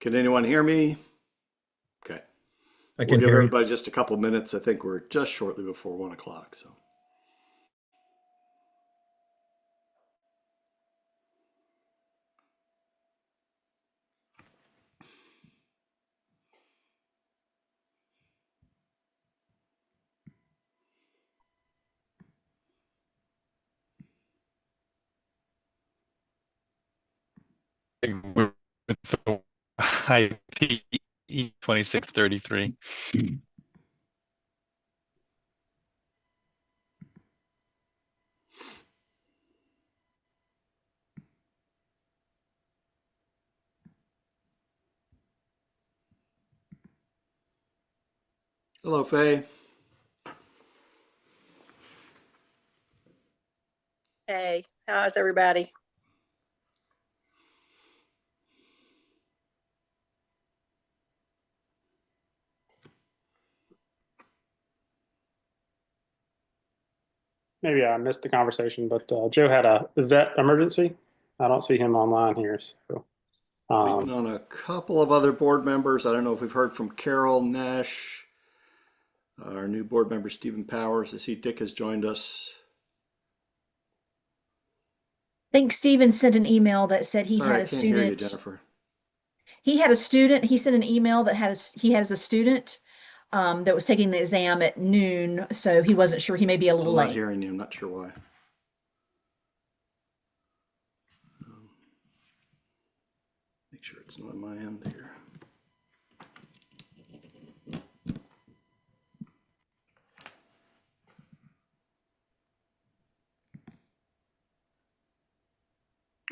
Can anyone hear me? Okay. I We'll can give hear you. everybody just a couple minutes. I think we're just shortly before 1 o'clock. So, With the IP 2633. hello, Faye. Hey, how's everybody? Maybe I missed the conversation, but Joe had a vet emergency. I don't see him online here. So, Waiting on a couple of other board members. I don't know if we've heard from Carol Nash, our new board member, Stephen Powers. I see Dick has joined us. I think Steven sent an email that said he Sorry, had I a can't hear you, student. Jennifer. He had a student. He sent an email that he has a student that was taking the exam at noon, so he wasn't sure. He may be a little Still not late. hearing you. I'm not sure why. Make sure it's not on my end here.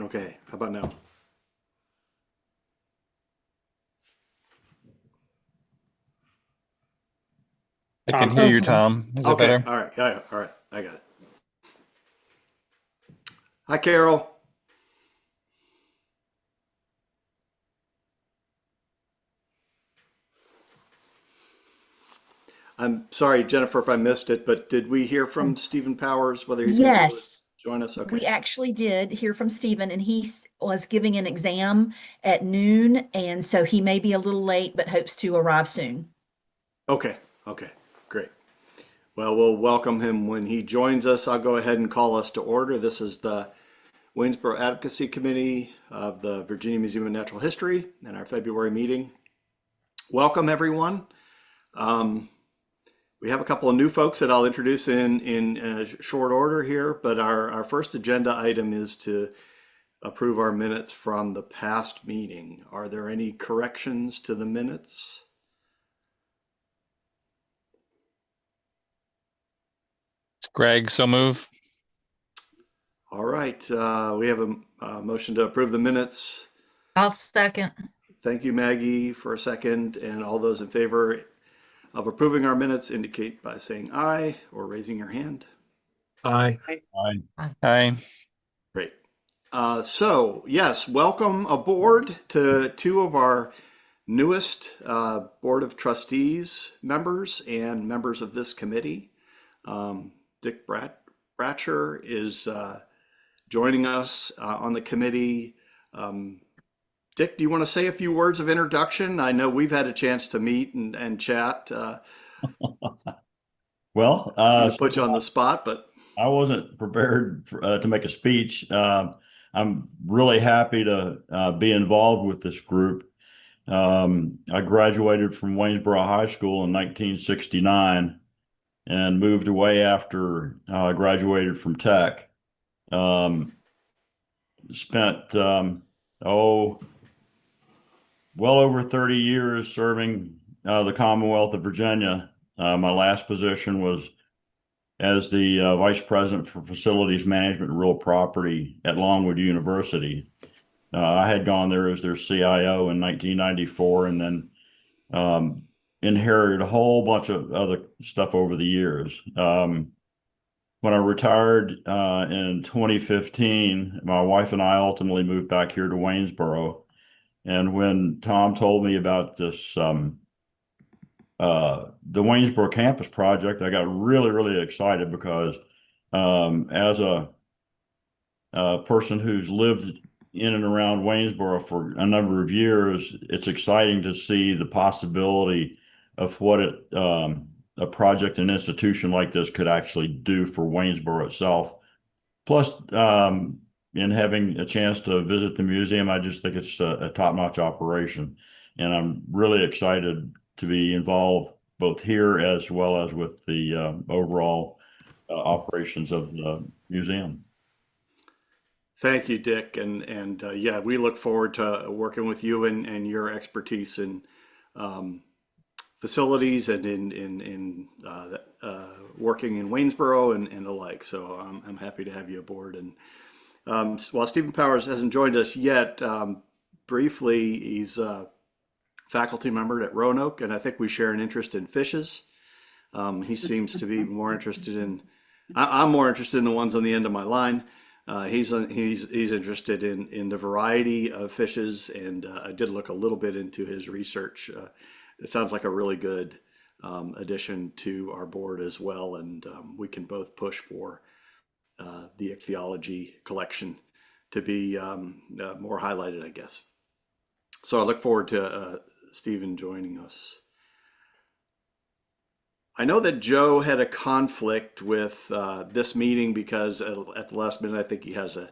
Okay, how about now? I can hear you, Okay. Tom. Is it Okay, better? all right, yeah, all right, I got it. Hi, Carol. I'm sorry, Jennifer, if I missed it, but did we hear from Stephen Powers, whether he's going to be able to Yes, join us? Okay. we actually did hear from Steven, and was giving an exam at noon, and so he may be a little late, but hopes to arrive soon. Okay. Okay. Great. Well, we'll welcome him when he joins us. I'll go ahead and call us to order. This is the Waynesboro Advocacy Committee of the Virginia Museum of Natural History and our February meeting. Welcome, everyone. We have a couple of new folks that I'll introduce in short order here, but our first agenda item is to approve our minutes from the past meeting. Are there any corrections to the minutes? It's Greg, so move. All right, we have a motion to approve the minutes. I'll second. Thank you, Maggie, for a second. And all those in favor of approving our minutes indicate by saying aye or raising your hand. Aye. Hi. Great. So yes, welcome aboard to two of our newest Board of Trustees members and members of this committee. Dick Bratcher is joining us on the committee. Dick, do you want to say a few words of introduction? I know we've had a chance to meet and chat. Well, To put you on the spot, but I wasn't prepared to make a speech. I'm really happy to be involved with this group. I graduated from Waynesboro High School in 1969 and moved away after I graduated from Tech. Spent, well over 30 years serving the Commonwealth of Virginia. My last position was as the Vice President for Facilities Management and Real Property at Longwood University. I had gone there as their CIO in 1994 and then inherited a whole bunch of other stuff over the years. When I retired in 2015, my wife and I ultimately moved back here to Waynesboro. And when Tom told me about this, the Waynesboro campus project, I got really, really excited because as a person who's lived in and around Waynesboro for a number of years, it's exciting to see the possibility of what a project, an institution like this could actually do for Waynesboro itself. Plus, in having a chance to visit the museum, I just think it's a top-notch operation. And I'm really excited to be involved both here as well as with the overall operations of the museum. Thank you, Dick. And yeah, we look forward to working with you and your expertise in facilities and in working in Waynesboro and the like. So I'm happy to have you aboard. And while Stephen Powers hasn't joined us yet, briefly, he's a faculty member at Roanoke, and I think we share an interest in fishes. He seems to be more interested in, I'm more interested in the ones on the end of my line. He's interested in the variety of fishes, and I did look a little bit into his research. It sounds like a really good addition to our board as well, and we can both push for the ichthyology collection to be more highlighted, I guess. So I look forward to Stephen joining us. I know that Joe had a conflict with this meeting because at the last minute, I think he has a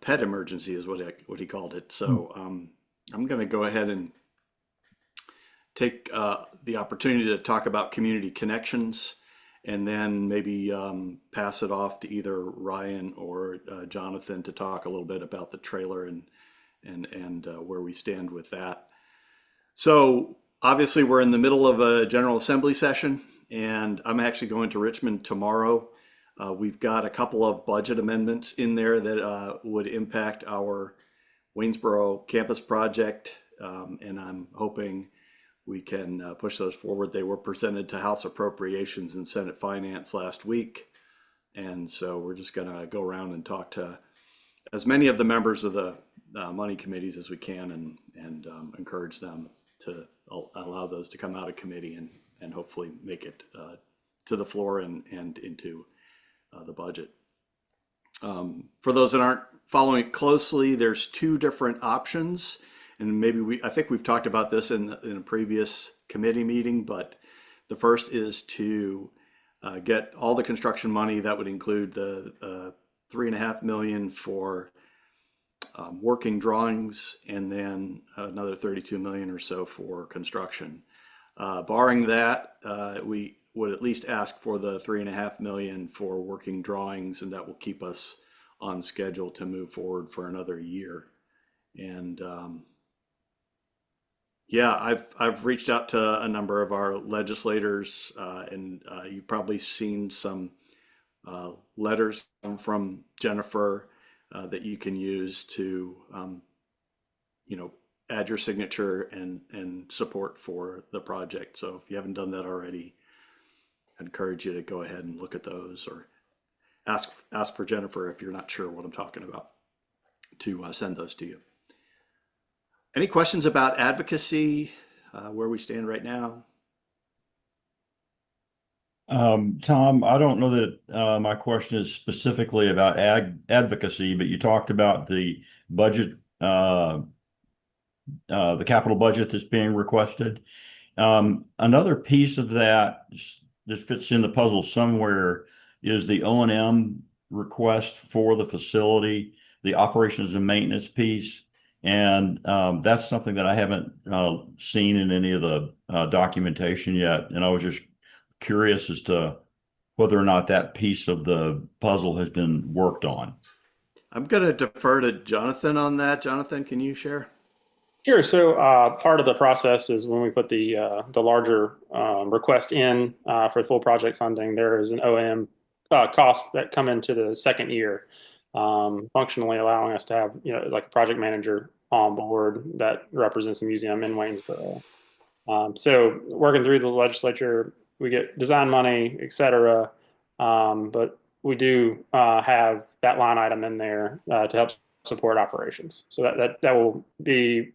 pet emergency is what he called it. So I'm going to go ahead and take the opportunity to talk about community connections, and then maybe pass it off to either Ryan or Jonathan to talk a little bit about the trailer and where we stand with that. So obviously we're in the middle of a General Assembly session, and I'm actually going to Richmond tomorrow. We've got a couple of budget amendments in there that would impact our Waynesboro campus project, and I'm hoping we can push those forward. They were presented to House Appropriations and Senate Finance last week, and so we're just going to go around and talk to as many of the members of the money committees as we can, and encourage them to allow those to come out of committee and hopefully make it to the floor and into the budget. For those that aren't following it closely, there's two different options, and maybe I think we've talked about this in a previous committee meeting, but the first is to get all the construction money. That would include the $3.5 million for working drawings, and then another $32 million or so for construction. Barring that, we would at least ask for the $3.5 million for working drawings, and that will keep us on schedule to move forward for another year. And yeah, I've reached out to a number of our legislators, and you've probably seen some letters from Jennifer that you can use to, add your signature and support for the project. So if you haven't done that already, I encourage you to go ahead and look at those, or ask for Jennifer if you're not sure what I'm talking about, to send those to you. Any questions about advocacy, where we stand right now? Tom, I don't know that my question is specifically about advocacy, but you talked about the budget, the capital budget that's being requested. Another piece of that fits in the puzzle somewhere is the O&M request for the facility, the operations and maintenance piece. And that's something that I haven't seen in any of the documentation yet. And I was just curious as to whether or not that piece of the puzzle has been worked on. I'm going to defer to Jonathan on that. Jonathan, can you share? Sure. So part of the process is when we put the larger request in for full project funding, there is an O&M cost that come into the second year, functionally allowing us to have like a project manager on board that represents the museum in Waynesboro. So working through the legislature, we get design money, et cetera, but we do have that line item in there to help support operations. So that will be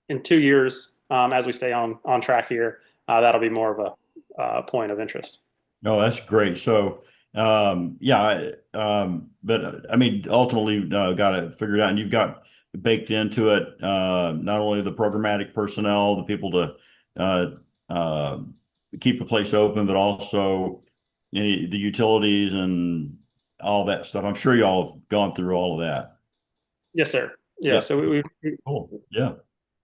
in 2 years, as we stay on track here. That'll be more of a point of interest. No, that's great. So yeah, but I mean, ultimately got to figure it out. And you've got baked into it. Not only the programmatic personnel, the people to keep the place open, but also the utilities and all that stuff. I'm sure y'all have gone through all of that. Yes, sir. Yeah. Yeah. So we Cool. Yeah.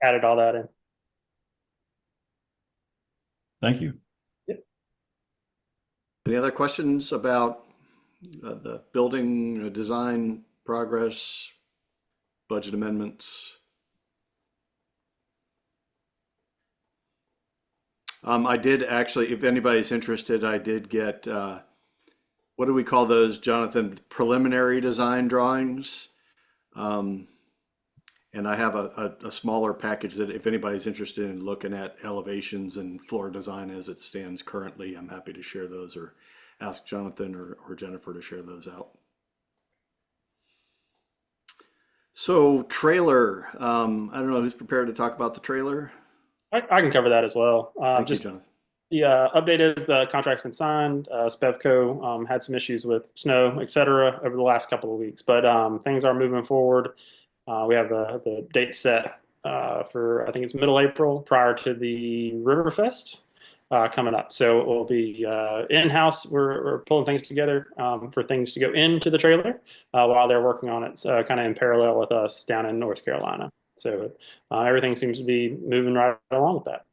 added all that in. Thank you. Any other questions about the building design progress, budget amendments? I did actually, if anybody's interested, I did get, what do we call those, Jonathan? Preliminary design drawings. And I have a smaller package that if anybody's interested in looking at elevations and floor design as it stands currently, I'm happy to share those or ask Jonathan or Jennifer to share those out. So trailer, I don't know who's prepared to talk about the trailer. I can cover that as well. Thank you, Just Jonathan. the update is the contract's been signed. Spevco had some issues with snow, et cetera, over the last couple of weeks, but things are moving forward. We have the date set for, I think it's middle April, prior to the Riverfest coming up. So it will be in-house. We're pulling things together for things to go into the trailer while they're working on it, kind of in parallel with us down in North Carolina. So everything seems to be moving right along with that.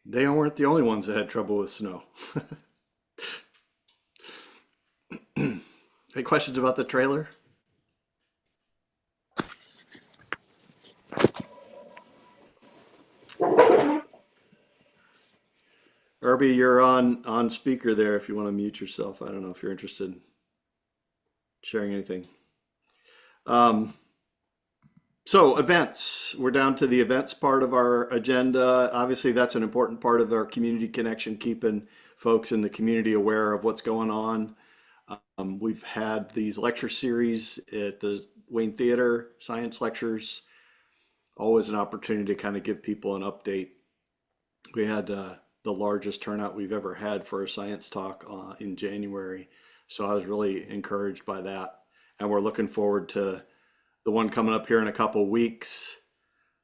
They weren't the only ones that had trouble with snow. Any questions about the trailer? Irby, you're on speaker there if you want to mute yourself. I don't know if you're interested in sharing anything. So events, we're down to the events part of our agenda. Obviously, that's an important part of our community connection, keeping folks in the community aware of what's going on. We've had these lecture series at the Wayne Theater, science lectures, always an opportunity to kind of give people an update. We had the largest turnout we've ever had for a science talk in January. So I was really encouraged by that. And we're looking forward to the one coming up here in a couple weeks.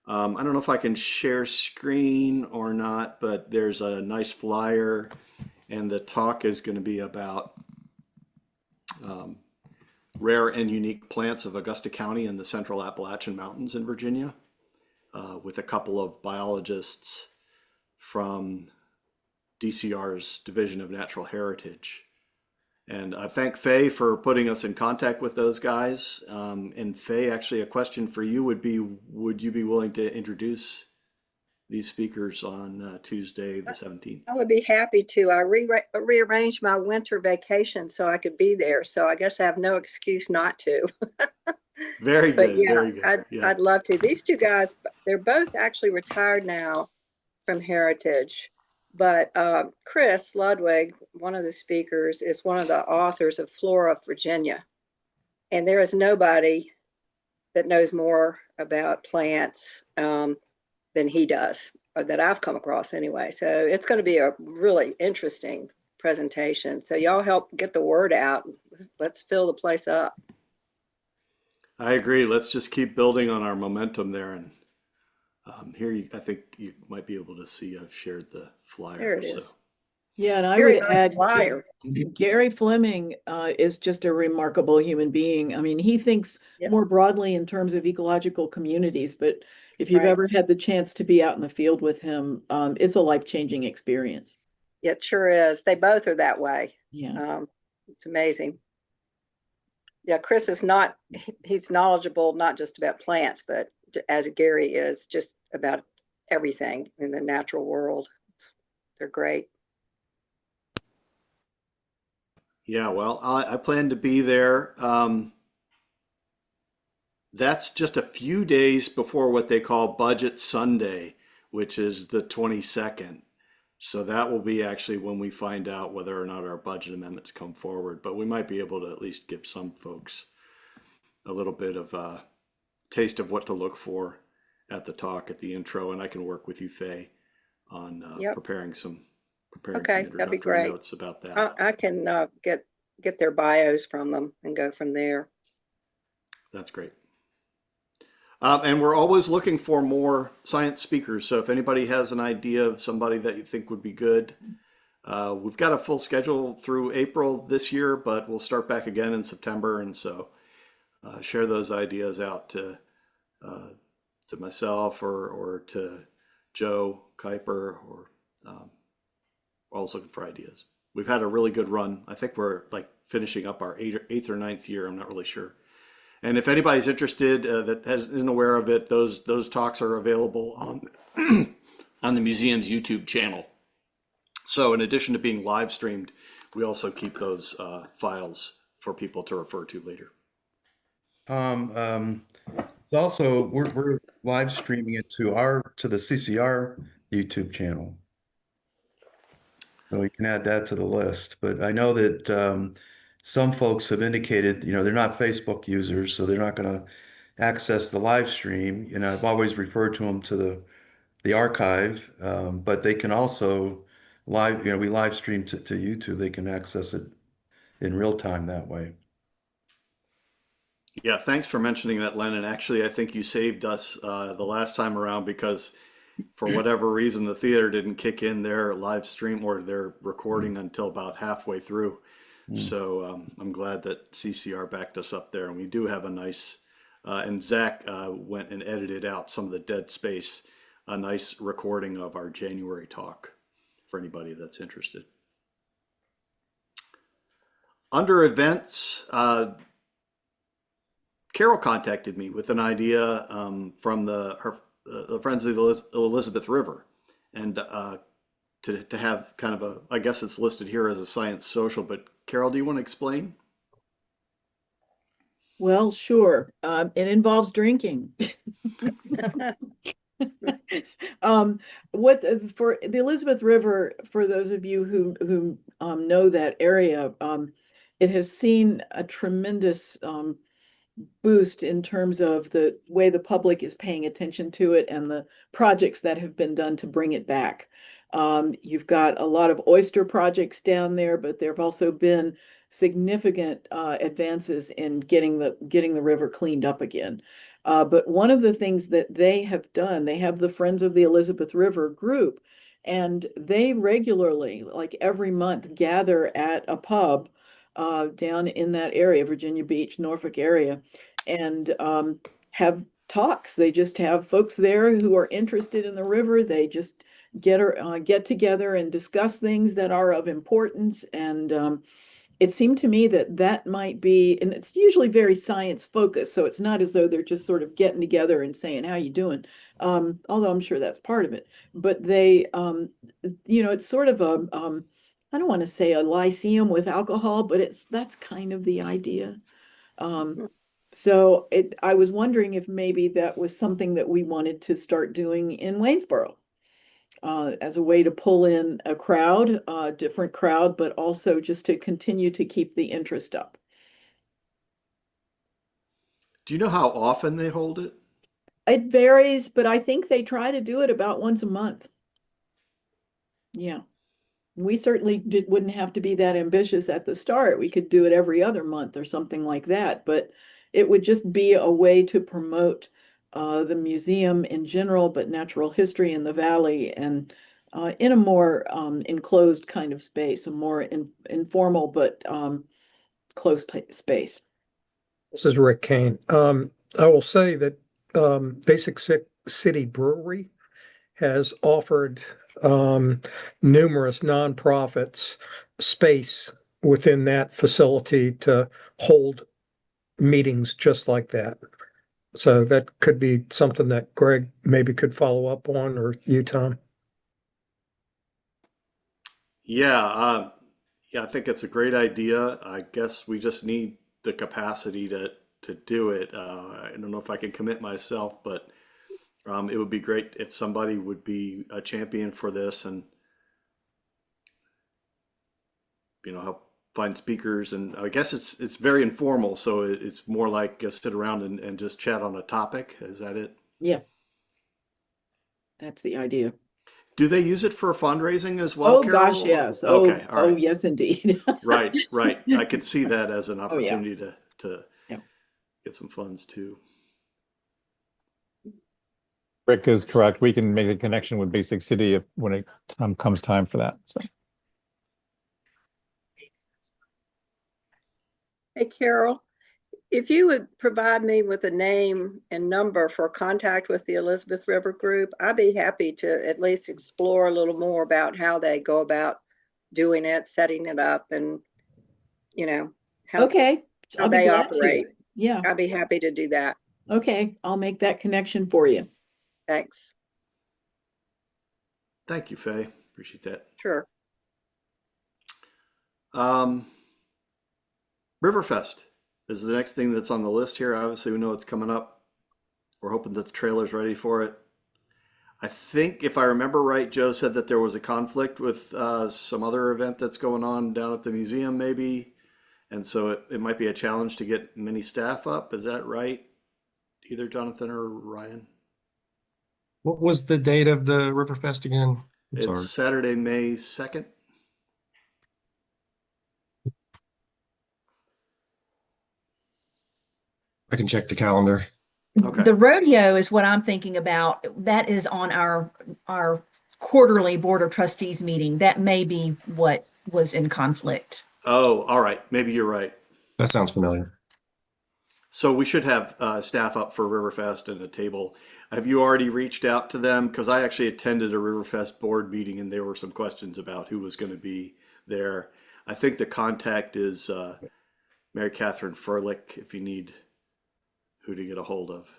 I don't know if I can share screen or not, but there's a nice flyer and the talk is going to be about rare and unique plants of Augusta County and the Central Appalachian Mountains in Virginia with a couple of biologists from DCR's Division of Natural Heritage. And I thank Faye for putting us in contact with those guys. And Faye, actually a question for you would be, would you be willing to introduce these speakers on Tuesday the 17th? I would be happy to. I rearranged my winter vacation so I could be there. So I guess I have no excuse not to. Very But good, yeah, very good. I'd love to. These two guys, they're both actually retired now from Heritage. But Chris Ludwig, one of the speakers, is one of the authors of Flora of Virginia. And there is nobody that knows more about plants than he does, or that I've come across anyway. So it's going to be a really interesting presentation. So y'all help get the word out. Let's fill the place up. I agree. Let's just keep building on our momentum there. And here, I think you might be able to see I've shared the flyer. There it is. So. Yeah, and I Very would nice add, flyer. Gary Fleming is just a remarkable human being. I mean, he thinks Yep. more broadly in terms of ecological communities, but if you've Right. ever had the chance to be out in the field with him, it's a life-changing experience. It sure is. They both are that way. Yeah. It's amazing. Yeah, Chris is not, he's knowledgeable, not just about plants, but as Gary is, just about everything in the natural world. They're great. Yeah, well, I plan to be there. That's just a few days before what they call Budget Sunday, which is the 22nd. So that will be actually when we find out whether or not our budget amendments come forward. But we might be able to at least give some folks a little bit of a taste of what to look for at the talk, at the intro, and I can work with you, Faye, on Yep. preparing some Okay, that'd be introductory great. notes about that. I can get their bios from them and go from there. That's great. And we're always looking for more science speakers. So if anybody has an idea of somebody that you think would be good, we've got a full schedule through April this year, but we'll start back again in September. And so share those ideas out to myself or to Joe Kuiper, or we're always looking for ideas. We've had a really good run. I think we're like finishing up our eighth or ninth year. I'm not really sure. And if anybody's interested that isn't aware of it, those talks are available on on the museum's YouTube channel. So in addition to being live streamed, we also keep those files for people to refer to later. It's also we're live streaming it to the CCR YouTube channel. So we can add that to the list. But I know that some folks have indicated, they're not Facebook users, so they're not going to access the live stream. I've always referred to them to the archive, but they can also we live stream to YouTube. They can access it in real time that way. Yeah, thanks for mentioning that, Len. And actually, I think you saved us the last time around, because for whatever reason, the theater didn't kick in their live stream or their recording until about halfway through. So I'm glad that CCR backed us up there. And we do have a nice, and Zach went and edited out some of the dead space, a nice recording of our January talk for anybody that's interested. Under events, Carol contacted me with an idea from the Friends of the Elizabeth River, and to have kind of I guess it's listed here as a science social, but Carol, do you want to explain? Well, sure. It involves drinking. For the Elizabeth River, for those of you who know that area, it has seen a tremendous boost in terms of the way the public is paying attention to it and the projects that have been done to bring it back. You've got a lot of oyster projects down there, but there have also been significant advances in getting the river cleaned up again. But one of the things that they have done, they have the Friends of the Elizabeth River group, and they regularly, like every month, gather at a pub down in that area, Virginia Beach, Norfolk area, and have talks. They just have folks there who are interested in the river. They just get together and discuss things that are of importance. And it seemed to me that might be, and it's usually very science focused, so it's not as though they're just sort of getting together and saying, "How you doing?" Although I'm sure that's part of it. But they, it's sort of I don't want to say a lyceum with alcohol, but that's kind of the idea. So I was wondering if maybe that was something that we wanted to start doing in Waynesboro. As a way to pull in a crowd, different crowd, but also just to continue to keep the interest up. Do you know how often they hold it? It varies, but I think they try to do it about once a month. Yeah. We certainly wouldn't have to be that ambitious at the start. We could do it every other month or something like that, but it would just be a way to promote the museum in general, but natural history in the valley, and in a more enclosed kind of space, a more informal but close space. This is Rick Kane. I will say that Basic City Brewery has offered numerous nonprofits space within that facility to hold meetings just like that. So that could be something that Greg maybe could follow up on, or you, Tom. Yeah, I think it's a great idea. I guess we just need the capacity to do it. I don't know if I can commit myself, but it would be great if somebody would be a champion for this, and help find speakers. And I guess it's very informal, so it's more like sit around and just chat on a topic. Is that it? Yeah, that's the idea. Do they use it for fundraising as well, Oh, Carol? gosh, yes. Okay, all Oh, right. yes, indeed. Right. I could see that as an Oh, yeah. opportunity to Yeah. get some funds too. Rick is correct. We can make a connection with Basic City if when it comes time for that. So Hey, Carol, if you would provide me with a name and number for contact with the Elizabeth River Group, I'd be happy to at least explore a little more about how they go about doing it, setting it up, and, you know, how, Okay, how I'll be they glad to. operate. Yeah, I'd be happy to do that. okay, I'll make that connection for you. Thanks. Thank you, Faye. Appreciate that. Sure. Riverfest is the next thing that's on the list here. Obviously, we know it's coming up. We're hoping that the trailer's ready for it. I think, if I remember right, Joe said that there was a conflict with some other event that's going on down at the museum, maybe. And so it might be a challenge to get many staff up. Is that right? Either Jonathan or Ryan? What was the date of the Riverfest again? I'm It's sorry. Saturday, May 2nd. I can check the calendar. Okay. The rodeo is what I'm thinking about. That is on our quarterly Board of Trustees meeting. That may be what was in conflict. Oh, all right. Maybe you're right. That sounds familiar. So we should have staff up for Riverfest and a table. Have you already reached out to them? Because I actually attended a Riverfest board meeting and there were some questions about who was going to be there. I think the contact is Mary Catherine Furlick if you need who to get a hold of.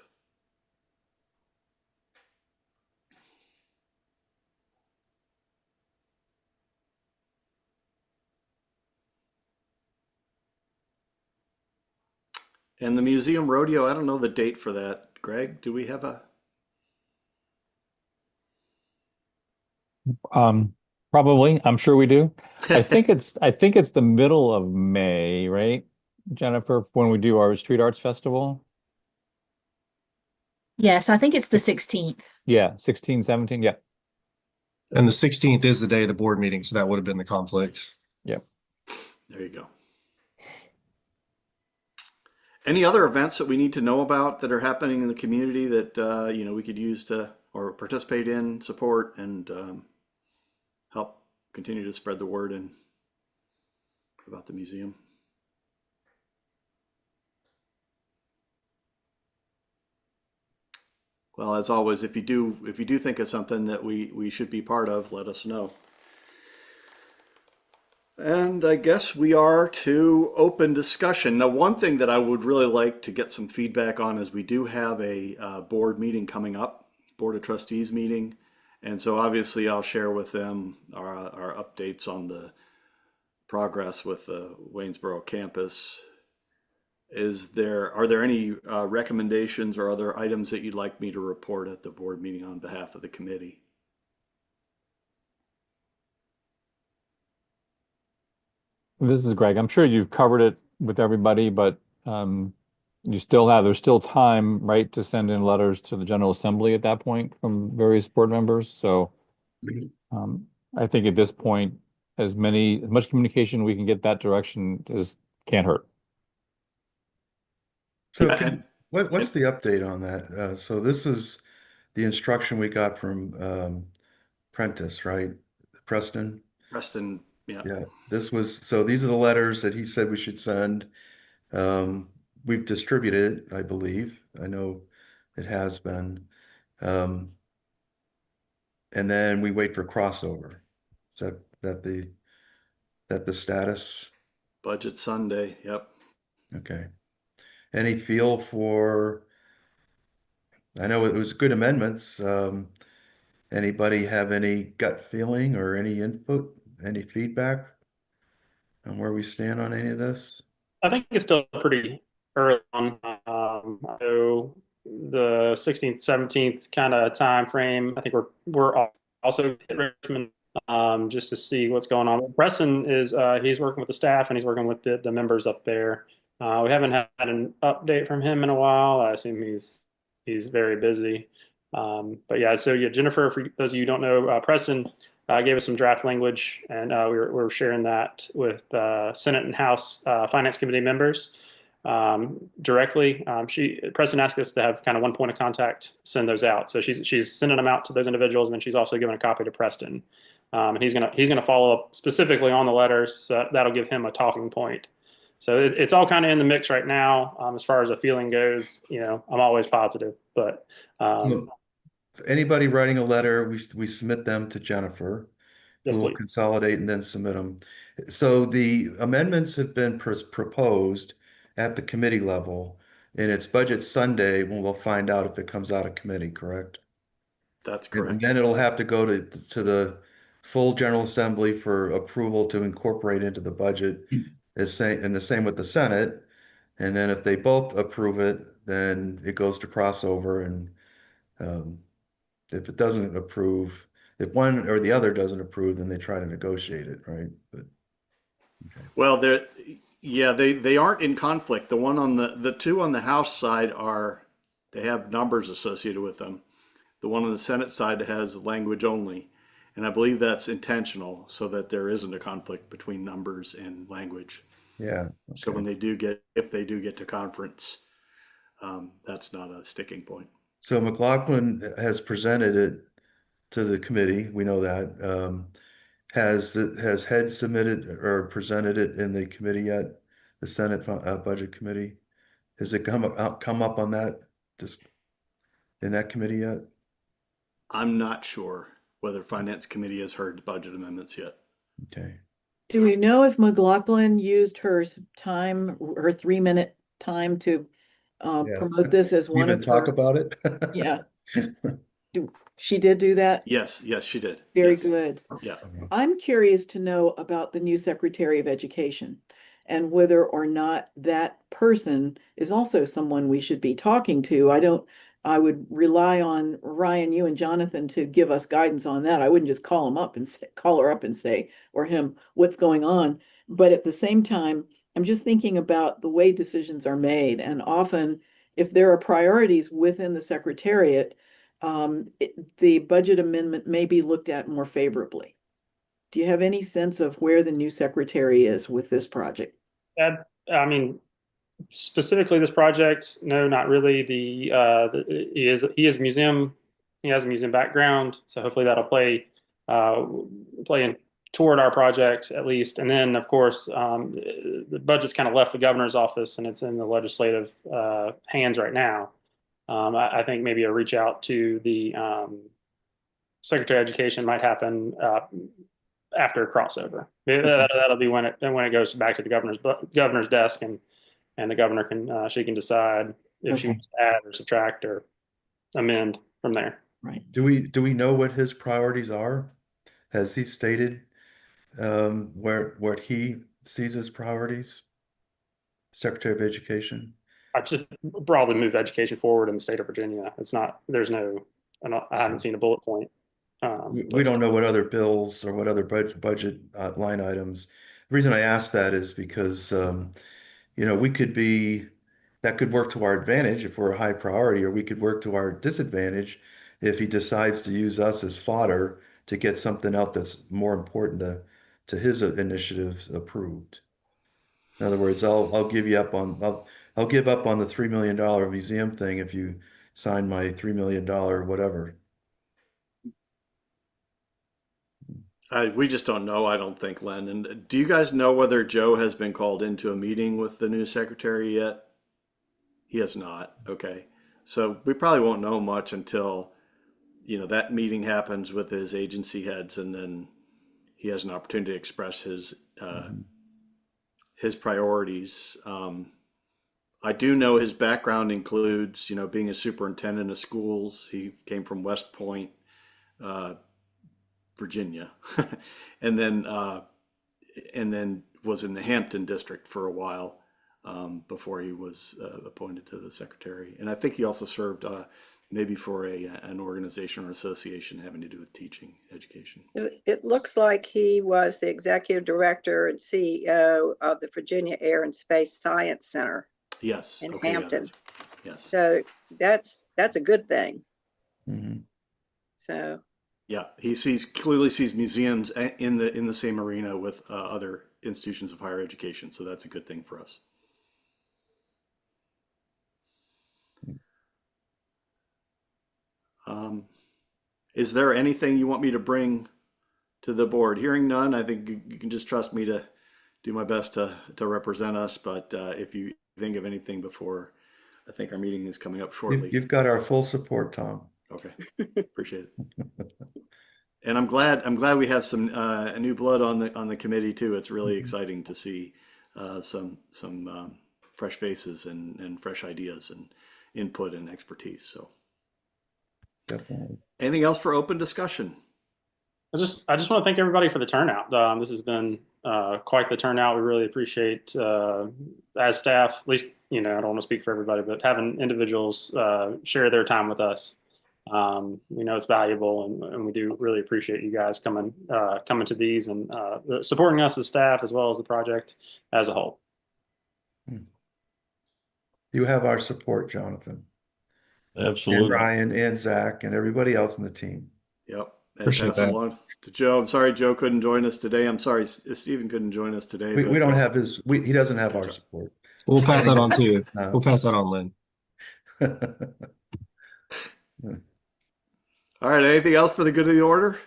And the museum rodeo, I don't know the date for that. Greg, do we have a? probably, I'm sure we do. I think it's the middle of May, right, Jennifer, when we do our Street Arts Festival. Yes, I think it's the 16th. Yeah, 16, 17. Yeah. And the 16th is the day of the board meeting, so that would have been the conflict. Yep. There you go. Any other events that we need to know about that are happening in the community that we could use to or participate in, support, and help continue to spread the word about the museum? Well, as always, if you do think of something that we should be part of, let us know. And I guess we are to open discussion. Now, one thing that I would really like to get some feedback on is we do have a board meeting coming up, Board of Trustees meeting. And so obviously I'll share with them our updates on the progress with the Waynesboro campus. Are there any recommendations or other items that you'd like me to report at the board meeting on behalf of the committee? This is Greg. I'm sure you've covered it with everybody, but there's still time, right, to send in letters to the General Assembly at that point from various board members. So I think at this point, as much communication we can get that direction can't hurt. So what's the update on that? So this is the instruction we got from Prentice, right? Preston? Preston, yeah. Yeah, these are the letters that he said we should send. We've distributed it, I believe. I know it has been. And then we wait for crossover. Is that the status? Budget Sunday, yep. Okay. Any feel for, I know it was good amendments. Anybody have any gut feeling or any input, any feedback on where we stand on any of this? I think it's still pretty early on. So the 16th, 17th kind of time frame. I think we're also at Richmond just to see what's going on. Preston is he's working with the staff and he's working with the members up there. We haven't had an update from him in a while. I assume he's very busy. But yeah, so yeah, Jennifer, for those of you who don't know, Preston gave us some draft language, and we're sharing that with Senate and House Finance Committee members. directly. Preston asked us to have kind of one point of contact, send those out. So she's sending them out to those individuals, and then she's also giving a copy to Preston. And he's gonna follow up specifically on the letters. So that'll give him a talking point. So it's all kind of in the mix right now. As far as a feeling goes, I'm always positive, but So anybody writing a letter, we submit them to Jennifer, yes, who will please. consolidate and then submit them. So the amendments have been proposed at the committee level, and it's budget Sunday when we'll find out if it comes out of committee, correct? That's And correct. then it'll have to go to the full General Assembly for approval to incorporate into the budget. And the same with the Senate. And then if they both approve it, then it goes to crossover. And if it doesn't approve, if one or the other doesn't approve, then they try to negotiate it, right? But okay. Well, they aren't in conflict. The two on the House side they have numbers associated with them. The one on the Senate side has language only, and I believe that's intentional so that there isn't a conflict between numbers and language. Yeah. So Okay. if they do get to conference, that's not a sticking point. So McLaughlin has presented it to the committee. We know that. Has Head submitted or presented it in the committee yet? The Senate Budget Committee? Has it come up on that, just in that committee yet? I'm not sure whether Finance Committee has heard budget amendments yet. Okay. Do we know if McLaughlin used her time, her 3-minute time to Yeah. promote this as one Even of talk her? about it? Yeah. She did do that? Yes, she did. Very Yes. good. Yeah. I'm curious to know about the new Secretary of Education and whether or not that person is also someone we should be talking to. I would rely on Ryan, you and Jonathan to give us guidance on that. I wouldn't just call her up and say, or him, what's going on. But at the same time, I'm just thinking about the way decisions are made. And often, if there are priorities within the Secretariat, the budget amendment may be looked at more favorably. Do you have any sense of where the new secretary is with this project? I mean, specifically this project, no, not really. He has a museum background, so hopefully that'll play in toward our project at least. And then of course the budget's kind of left the governor's office and it's in the legislative hands right now. I think maybe a reach out to the Secretary of Education might happen after a crossover. That'll be when it goes back to the governor's desk, and the governor she can decide if she wants to add or subtract or amend from there. Right. Do we know what his priorities are? Has he stated where he sees his priorities? Secretary of Education? I just broadly move education forward in the state of Virginia. I haven't seen a bullet point. We don't know what other bills or what other budget line items. The reason I ask that is because that could work to our advantage if we're a high priority, or we could work to our disadvantage if he decides to use us as fodder to get something else that's more important to his initiatives approved. In other words, I'll give up on the $3 million museum thing if you sign my $3 million whatever. We just don't know, I don't think, Len. And do you guys know whether Joe has been called into a meeting with the new secretary yet? He has not. Okay. So we probably won't know much until, that meeting happens with his agency heads, and then he has an opportunity to express his priorities. I do know his background includes, being a superintendent of schools. He came from West Point, Virginia, and then was in the Hampton district for a while before he was appointed to the secretary. And I think he also served maybe for an organization or association having to do with teaching education. It looks like he was the executive director and CEO of the Virginia Air and Space Science Center. Yes. In Okay, Hampton. Yes. So that's a good thing. Mm-hmm. So. Yeah, he clearly sees museums in the same arena with other institutions of higher education. So that's a good thing for us. Is there anything you want me to bring to the board? Hearing none, I think you can just trust me to do my best to represent us. But if you think of anything before, I think our meeting is coming up shortly. You've got our full support, Tom. Okay, appreciate it. And I'm glad we have some new blood on the committee too. It's really exciting to see some fresh faces and fresh ideas and input and expertise. So, Definitely. anything else for open discussion? I just want to thank everybody for the turnout. This has been quite the turnout. We really appreciate, as staff, at least, I don't want to speak for everybody, but having individuals share their time with us. We know it's valuable, and we do really appreciate you guys coming to these and supporting us as staff as well as the project as a whole. You have our support, Jonathan. Absolutely. And Ryan and Zach and everybody else in the team. Yep. And Appreciate pass it that. along to Joe. I'm sorry Joe couldn't join us today. I'm sorry Stephen couldn't join us today. We don't have he doesn't have our Gotcha. support. We'll pass that on too. No. We'll pass that on, Lynn. All right. Anything else for the good of the order?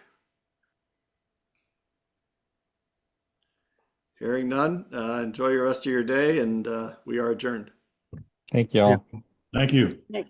Hearing none. Enjoy the rest of your day, and we are adjourned. Thank you all. Thank you. Thanks.